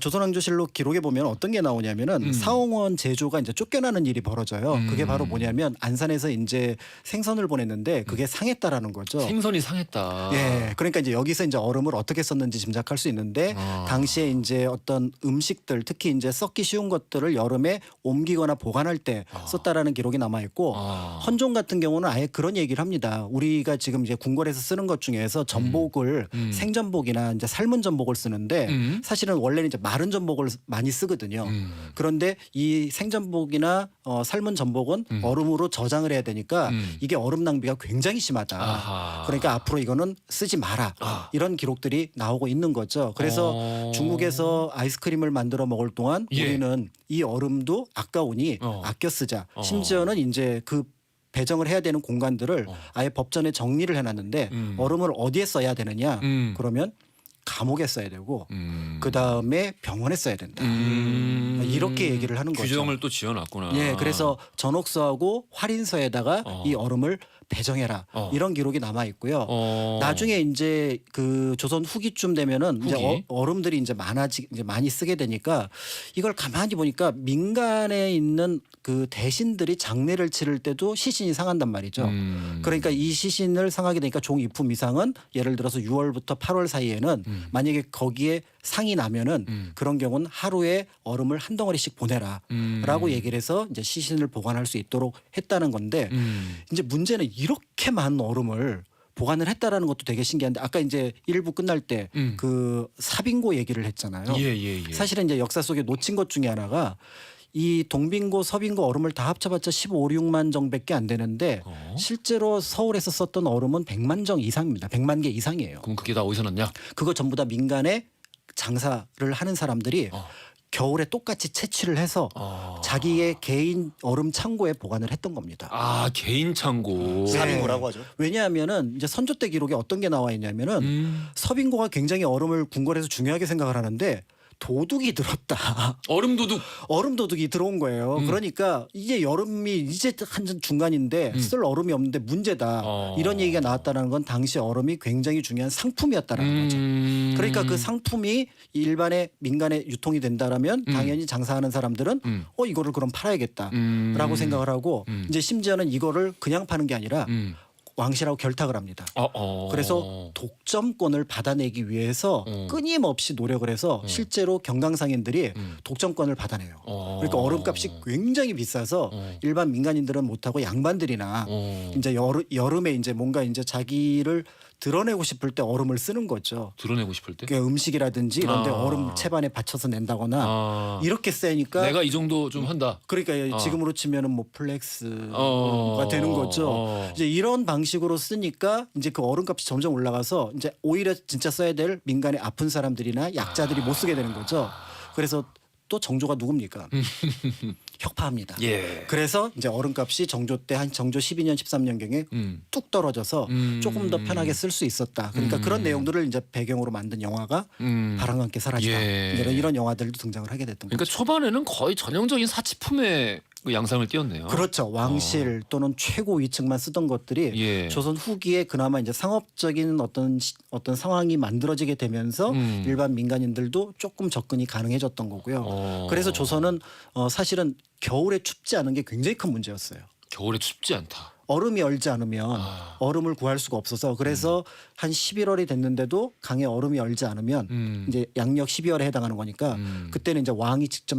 조선왕조실록 기록에 보면 어떤 게 나오냐면은 사홍원 제조가 이제 쫓겨나는 일이 벌어져요. 그게 바로 뭐냐면 안산에서 이제 생선을 보냈는데 그게 상했다라는 거죠. 생선이 상했다. 그러니까 이제 여기서 이제 얼음을 어떻게 썼는지 짐작할 수 있는데 당시에 이제 어떤 음식들 특히 이제 썩기 쉬운 것들을 여름에 옮기거나 보관할 때 썼다라는 기록이 남아 있고 헌종 같은 경우는 아예 그런 얘기를 합니다. 우리가 지금 이제 궁궐에서 쓰는 것 중에서 전복을 생전복이나 이제 삶은 전복을 쓰는데 사실은 원래는 이제 마른 전복을 많이 쓰거든요. 그런데 이 생전복이나 삶은 전복은 얼음으로 저장을 해야 되니까 이게 얼음 낭비가 굉장히 심하다. 그러니까 앞으로 이거는 쓰지 마라. 이런 기록들이 나오고 있는 거죠. 그래서 중국에서 아이스크림을 만들어 먹을 동안 우리는 이 얼음도 아까우니 아껴 쓰자. 심지어는 이제 그 배정을 해야 되는 공간들을 아예 법전에 정리를 해놨는데 얼음을 어디에 써야 되느냐 그러면 감옥에 써야 되고 그 다음에 병원에 써야 된다. 이렇게 얘기를 하는 거죠. 규정을 또 지어놨구나. 그래서 전옥서하고 활인서에다가 이 얼음을 배정해라 이런 기록이 남아 있고요. 나중에 이제 그 조선 후기쯤 되면은 이제 얼음들이 이제 이제 많이 쓰게 되니까 이걸 가만히 보니까 민간에 있는 그 대신들이 장례를 치를 때도 시신이 상한단 말이죠. 그러니까 이 시신을 상하게 되니까 종이품 이상은 예를 들어서 6월부터 8월 사이에는 만약에 거기에 상이 나면은 그런 경우는 하루에 얼음을 한 덩어리씩 보내라라고 얘기를 해서 이제 시신을 보관할 수 있도록 했다는 건데 이제 문제는 이렇게 많은 얼음을 보관을 했다라는 것도 되게 신기한데 아까 이제 1부 끝날 때 그 사빙고 얘기를 했잖아요. 사실은 이제 역사 속에 놓친 것 중에 하나가 이 동빙고, 서빙고 얼음을 다 합쳐봤자 15, 16만 정밖에 안 되는데 실제로 서울에서 썼던 얼음은 100만 정 이상입니다. 100만 개 이상이에요. 그럼 그게 다 어디서 났냐? 그거 전부 다 민간에 장사를 하는 사람들이 겨울에 똑같이 채취를 해서 자기의 개인 얼음 창고에 보관을 했던 겁니다. 아, 개인 창고. 사빙고라고 하죠. 왜냐하면은 이제 선조 때 기록에 어떤 게 나와 있냐면은 서빙고가 굉장히 얼음을 궁궐에서 중요하게 생각을 하는데 도둑이 들었다. 얼음 도둑. 얼음 도둑이 들어온 거예요. 그러니까 이게 여름이 이제 한 중간인데 쓸 얼음이 없는데 문제다. 이런 얘기가 나왔다는 건 당시 얼음이 굉장히 중요한 상품이었다라는 거죠. 그러니까 그 상품이 일반의 민간에 유통이 된다라면 당연히 장사하는 사람들은 이거를 그럼 팔아야겠다라고 생각을 하고 이제 심지어는 이거를 그냥 파는 게 아니라 왕실하고 결탁을 합니다. 그래서 독점권을 받아내기 위해서 끊임없이 노력을 해서 실제로 경강상인들이 독점권을 받아내요. 그러니까 얼음값이 굉장히 비싸서 일반 민간인들은 못하고 양반들이나 이제 여름에 이제 뭔가 이제 자기를 드러내고 싶을 때 얼음을 쓰는 거죠. 드러내고 싶을 때? 그러니까 음식이라든지 이런 데 얼음 채반에 받쳐서 낸다거나 이렇게 세니까 내가 이 정도 좀 한다. 그러니까 지금으로 치면은 뭐 플렉스가 되는 거죠. 이제 이런 방식으로 쓰니까 이제 그 얼음값이 점점 올라가서 이제 오히려 진짜 써야 될 민간의 아픈 사람들이나 약자들이 못 쓰게 되는 거죠. 그래서 또 정조가 누굽니까? 혁파합니다. 그래서 이제 얼음값이 정조 때 한 정조 12년 13년경에 뚝 떨어져서 조금 더 편하게 쓸 수 있었다. 그러니까 그런 내용들을 이제 배경으로 만든 영화가 바람과 함께 사라지다. 이런 영화들도 등장을 하게 됐던 그러니까 거죠. 초반에는 거의 전형적인 사치품의 그 양상을 띄었네요. 그렇죠. 왕실 또는 최고 위층만 쓰던 것들이 조선 후기에 그나마 이제 상업적인 어떤 상황이 만들어지게 되면서 일반 민간인들도 조금 접근이 가능해졌던 거고요. 그래서 조선은 사실은 겨울에 춥지 않은 게 굉장히 큰 문제였어요. 겨울에 춥지 않다. 얼음이 얼지 않으면 얼음을 구할 수가 없어서 그래서 한 11월이 됐는데도 강에 얼음이 얼지 않으면 이제 양력 12월에 해당하는 거니까 그때는 이제 왕이 직접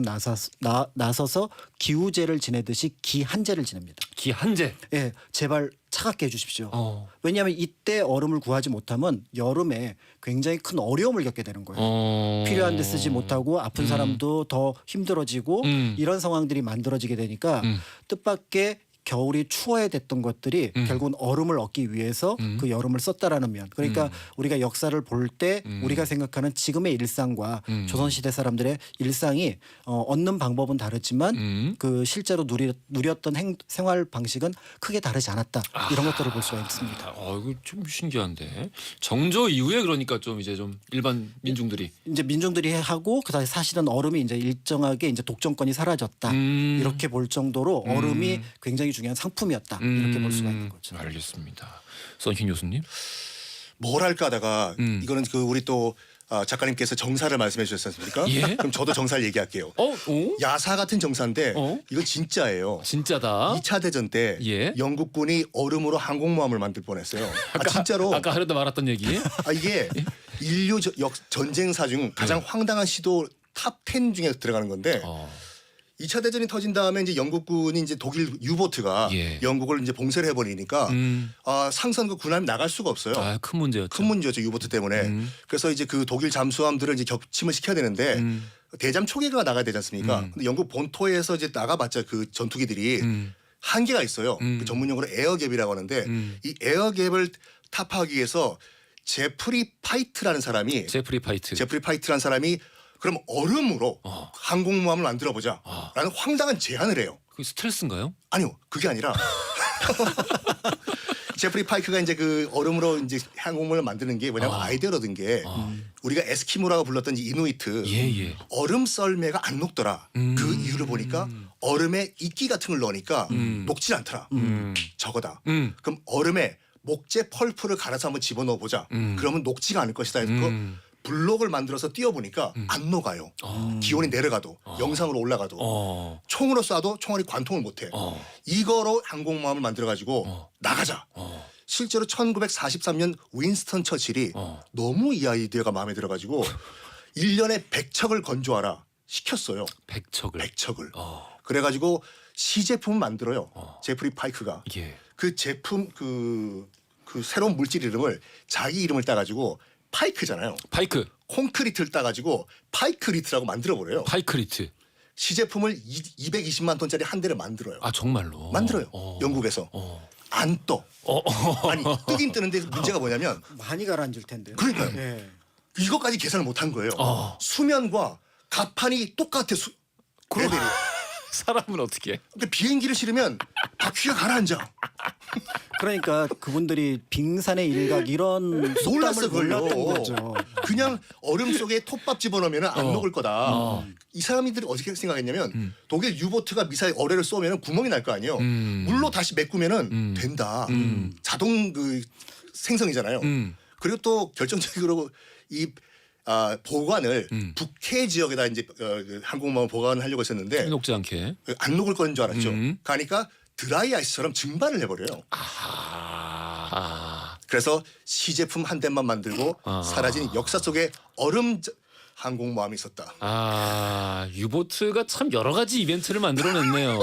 나서서 기우제를 지내듯이 기한제를 지냅니다. 기한제. 예, 제발 차갑게 해주십시오. 왜냐하면 이때 얼음을 구하지 못하면 여름에 굉장히 큰 어려움을 겪게 되는 거예요. 필요한 데 쓰지 못하고 아픈 사람도 더 힘들어지고 이런 상황들이 만들어지게 되니까 뜻밖의 겨울이 추워야 됐던 것들이 결국은 얼음을 얻기 위해서 그 여름을 썼다라는 면. 그러니까 우리가 역사를 볼 때 우리가 생각하는 지금의 일상과 조선시대 사람들의 일상이 얻는 방법은 다르지만 그 실제로 누렸던 생활 방식은 크게 다르지 않았다. 이런 것들을 볼 수가 있습니다. 이거 좀 신기한데. 정조 이후에 그러니까 좀 이제 좀 일반 민중들이 이제 민중들이 하고 그다음에 사실은 얼음이 이제 일정하게 이제 독점권이 사라졌다. 이렇게 볼 정도로 얼음이 굉장히 중요한 상품이었다. 이렇게 볼 수가 있는 거죠. 알겠습니다. 선희 교수님. 뭘 할까 하다가 이거는 그 우리 또 작가님께서 정사를 말씀해 주셨지 않습니까? 그럼 저도 정사를 얘기할게요. 야사 같은 정사인데 이건 진짜예요. 진짜다. 2차 대전 때 영국군이 얼음으로 항공모함을 만들 뻔했어요. 진짜로. 아까 하려다 말았던 얘기. 이게 인류 전쟁사 중 가장 황당한 시도 탑 10 중에 들어가는 건데 2차 대전이 터진 다음에 이제 영국군이 이제 독일 유보트가 영국을 이제 봉쇄를 해버리니까 상선과 군함이 나갈 수가 없어요. 큰 문제였죠. 큰 문제였죠 유보트 때문에. 그래서 이제 그 독일 잠수함들을 이제 격침을 시켜야 되는데 대잠 초계가 나가야 되지 않습니까? 근데 영국 본토에서 이제 나가봤자 그 전투기들이 한계가 있어요. 그 전문 용어로 에어갭이라고 하는데 이 에어갭을 타파하기 위해서 제프리 파이트라는 사람이 그럼 얼음으로 항공모함을 만들어보자 라는 황당한 제안을 해요. 그게 스텔스인가요? 아니요. 그게 아니라 제프리 파이크가 이제 그 얼음으로 이제 항공모함을 만드는 게 뭐냐면 아이디어를 얻은 게 우리가 에스키모라고 불렀던 이누이트 얼음 썰매가 안 녹더라. 그 이유를 보니까 얼음에 이끼 같은 걸 넣으니까 녹질 않더라. 저거다. 그럼 얼음에 목재 펄프를 갈아서 한번 집어넣어 보자. 그러면 녹지가 않을 것이다. 해서 블록을 만들어서 띄워보니까 안 녹아요. 기온이 내려가도 영상으로 올라가도 총으로 쏴도 총알이 관통을 못해. 이거로 항공모함을 만들어가지고 나가자. 실제로 1943년 윈스턴 처칠이 너무 이 아이디어가 마음에 들어가지고 1년에 100척을 건조하라 시켰어요. 100척을. 그래가지고 시제품을 만들어요. 제프리 파이크가. 예. 그 제품 그 새로운 물질 이름을 자기 이름을 따가지고 파이크잖아요. 파이크. 콘크리트를 따가지고 파이크리트라고 만들어버려요. 파이크리트. 시제품을 220만 톤짜리 한 대를 만들어요. 아 정말로. 만들어요. 영국에서. 안 떠. 아니 뜨긴 뜨는데 문제가 뭐냐면 많이 가라앉을 텐데. 그러니까요. 예. 이것까지 계산을 못한 거예요. 수면과 가판이 똑같아. 레벨이. 사람은 어떻게? 근데 비행기를 실으면 바퀴가 가라앉아. 그러니까 그분들이 빙산의 일각 이런 놀랐어, 속담을 몰랐던 그걸요. 거죠. 그냥 얼음 속에 톱밥 집어넣으면 안 녹을 거다. 이 사람들이 어떻게 생각했냐면 독일 유보트가 미사일 어뢰를 쏘면 구멍이 날 거 아니에요. 물로 다시 메꾸면 된다. 자동 그 생성이잖아요. 그리고 또 결정적으로 이 보관을 북해 지역에다 이제 항공모함 보관하려고 했었는데 녹지 않게. 안 녹을 거는 줄 알았죠. 가니까 드라이 아이스처럼 증발을 해버려요. 그래서 시제품 한 대만 만들고 사라진 역사 속에 얼음 항공모함이 있었다. 유보트가 참 여러 가지 이벤트를 만들어냈네요.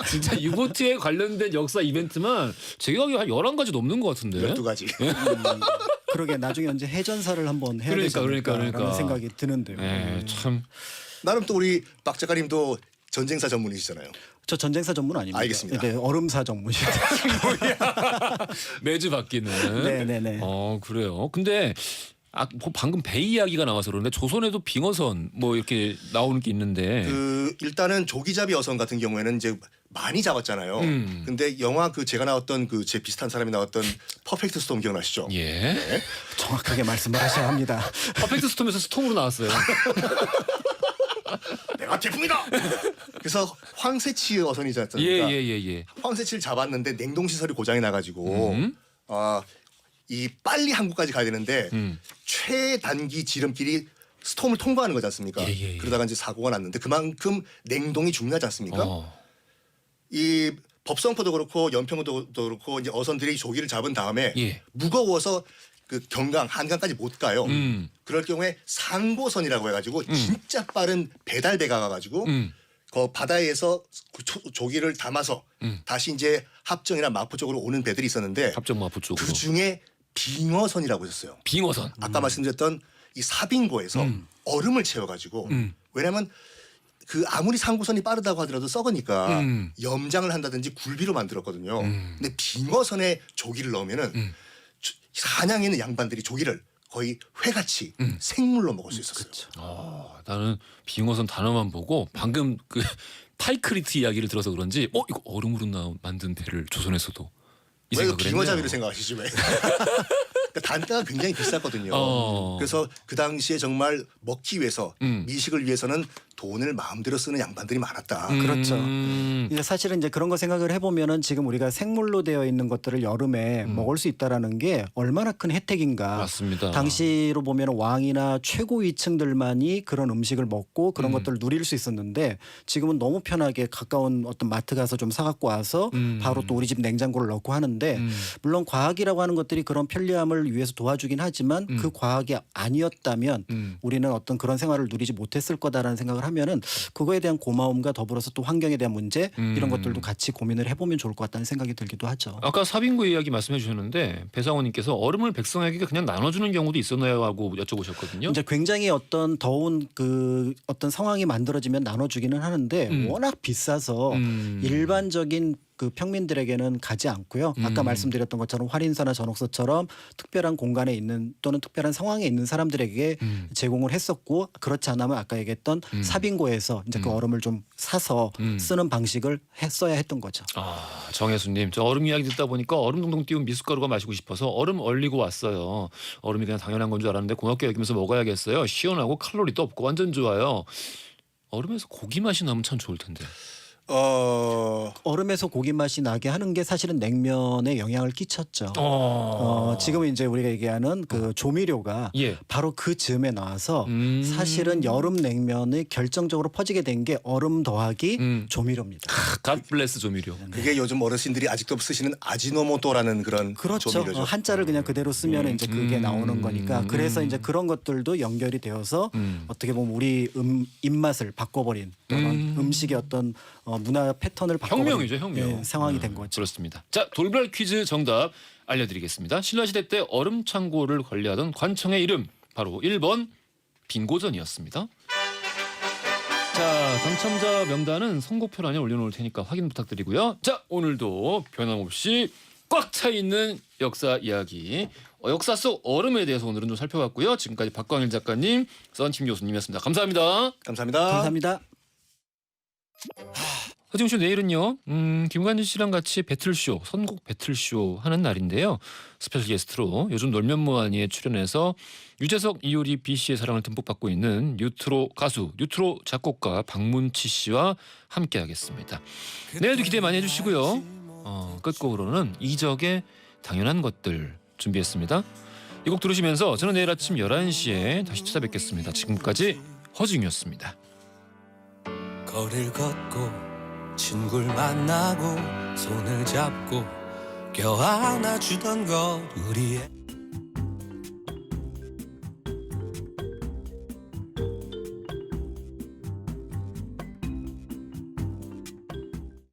진짜 유보트에 관련된 역사 이벤트만 제가 한 11가지 넘는 것 같은데. 12가지. 그러게 나중에 언제 해전사를 한번 해야 되지 않을까라는 생각이 드는데요. 네, 참. 나름 또 우리 박 작가님도 전쟁사 전문이시잖아요. 저 전쟁사 전문 아닙니다. 알겠습니다. 네, 얼음사 전문이죠. 매주 바뀌는. 네네네. 그래요. 근데 방금 배 이야기가 나와서 그런데 조선에도 빙어선 뭐 이렇게 나오는 게 있는데. 일단은 조기잡이 어선 같은 경우에는 이제 많이 잡았잖아요. 근데 영화 제가 나왔던 제 비슷한 사람이 나왔던 퍼펙트 스톰 기억나시죠? 예. 네. 정확하게 말씀을 하셔야 합니다. 퍼펙트 스톰에서 스톰으로 나왔어요. 내가 태풍이다. 그래서 황새치 어선이지 않습니까? 예. 황새치를 잡았는데 냉동 시설이 고장이 나가지고 이 빨리 한국까지 가야 되는데 최단기 지름길이 스톰을 통과하는 거지 않습니까? 예. 그러다가 이제 사고가 났는데 그만큼 냉동이 중요하지 않습니까? 이 법성포도 그렇고 연평도도 그렇고 이제 어선들이 조기를 잡은 다음에 무거워서 그 경강 한강까지 못 가요. 그럴 경우에 상고선이라고 해가지고 진짜 빠른 배달배가 가가지고 그 바다에서 조기를 담아서 다시 이제 합정이나 마포 쪽으로 오는 배들이 있었는데 합정 마포 쪽으로. 그 중에 빙어선이라고 있었어요. 빙어선. 아까 말씀드렸던 이 사빙고에서 얼음을 채워가지고 왜냐하면 아무리 상고선이 빠르다고 하더라도 썩으니까 염장을 한다든지 굴비로 만들었거든요. 근데 빙어선에 조기를 넣으면은 한양에 있는 양반들이 조기를 거의 회같이 생물로 먹을 수 있었어요. 나는 빙어선 단어만 보고 방금 그 파이크리트 이야기를 들어서 그런지 이거 얼음으로 만든 배를 조선에서도 이 왜 생각을 빙어잡이로 했네요. 생각하시지 왜? 그러니까 단가가 굉장히 비쌌거든요. 그래서 그 당시에 정말 먹기 위해서 미식을 위해서는 돈을 마음대로 쓰는 양반들이 많았다. 그렇죠. 이제 사실은 이제 그런 거 생각을 해보면은 지금 우리가 생물로 되어 있는 것들을 여름에 먹을 수 있다라는 게 얼마나 큰 혜택인가. 맞습니다. 당시로 보면 왕이나 최고 위층들만이 그런 음식을 먹고 그런 것들을 누릴 수 있었는데 지금은 너무 편하게 가까운 어떤 마트 가서 좀 사갖고 와서 바로 또 우리 집 냉장고를 넣고 하는데 물론 과학이라고 하는 것들이 그런 편리함을 위해서 도와주긴 하지만 그 과학이 아니었다면 우리는 어떤 그런 생활을 누리지 못했을 거다라는 생각을 하면은 그거에 대한 고마움과 더불어서 또 환경에 대한 문제 이런 것들도 같이 고민을 해보면 좋을 것 같다는 생각이 들기도 하죠. 아까 사빙고 이야기 말씀해 주셨는데 배상호님께서 얼음을 백성에게 그냥 나눠주는 경우도 있었나요 하고 여쭤보셨거든요. 이제 굉장히 어떤 더운 어떤 상황이 만들어지면 나눠주기는 하는데 워낙 비싸서 일반적인 그 평민들에게는 가지 않고요. 아까 말씀드렸던 것처럼 활인서나 전옥서처럼 특별한 공간에 있는 또는 특별한 상황에 있는 사람들에게 제공을 했었고 그렇지 않으면 아까 얘기했던 사빙고에서 이제 그 얼음을 좀 사서 쓰는 방식을 했어야 했던 거죠. 정혜수님, 저 얼음 이야기 듣다 보니까 얼음 동동 띄운 미숫가루가 마시고 싶어서 얼음 얼리고 왔어요. 얼음이 그냥 당연한 건 줄 알았는데 고맙게 여기면서 먹어야겠어요. 시원하고 칼로리도 없고 완전 좋아요. 얼음에서 고기 맛이 나면 참 좋을 텐데. 얼음에서 고기 맛이 나게 하는 게 사실은 냉면에 영향을 끼쳤죠. 지금은 이제 우리가 얘기하는 그 조미료가 예. 바로 그 즈음에 나와서 사실은 여름 냉면이 결정적으로 퍼지게 된 게 얼음 더하기 조미료입니다. 갓 블레스 조미료. 그게 요즘 어르신들이 아직도 쓰시는 아지노모토라는 그런 그렇죠. 조미료죠. 한자를 그냥 그대로 쓰면 이제 그게 나오는 거니까. 그래서 이제 그런 것들도 연결이 되어서 어떻게 보면 우리 입맛을 바꿔버린 그런 음식의 어떤 문화 패턴을 바꿔버린 혁명이죠, 혁명. 상황이 된 거죠. 그렇습니다. 자, 돌발 퀴즈 정답 알려드리겠습니다. 신라시대 때 얼음 창고를 관리하던 관청의 이름 바로 1번 빙고전이었습니다. 자, 당첨자 명단은 선곡표란에 올려놓을 테니까 확인 부탁드리고요. 자, 오늘도 변함없이 꽉 차 있는 역사 이야기, 역사 속 얼음에 대해서 오늘은 좀 살펴봤고요. 지금까지 박광일 작가님, 썬팀 교수님이었습니다. 감사합니다. 감사합니다. 감사합니다. 허지웅 씨 내일은요. 김관진 씨랑 같이 배틀쇼, 선곡 배틀쇼 하는 날인데요. 스페셜 게스트로 요즘 놀면 뭐하니에 출연해서 유재석, 이효리, B 씨의 사랑을 듬뿍 받고 있는 뉴트로 가수, 뉴트로 작곡가 박문치 씨와 함께하겠습니다. 내일도 기대 많이 해주시고요. 끝곡으로는 이적의 당연한 것들 준비했습니다. 이 곡 들으시면서 저는 내일 아침 11시에 다시 찾아뵙겠습니다. 지금까지 허지웅이었습니다. 거리를 걷고 친구를 만나고 손을 잡고 껴안아주던 것 우리의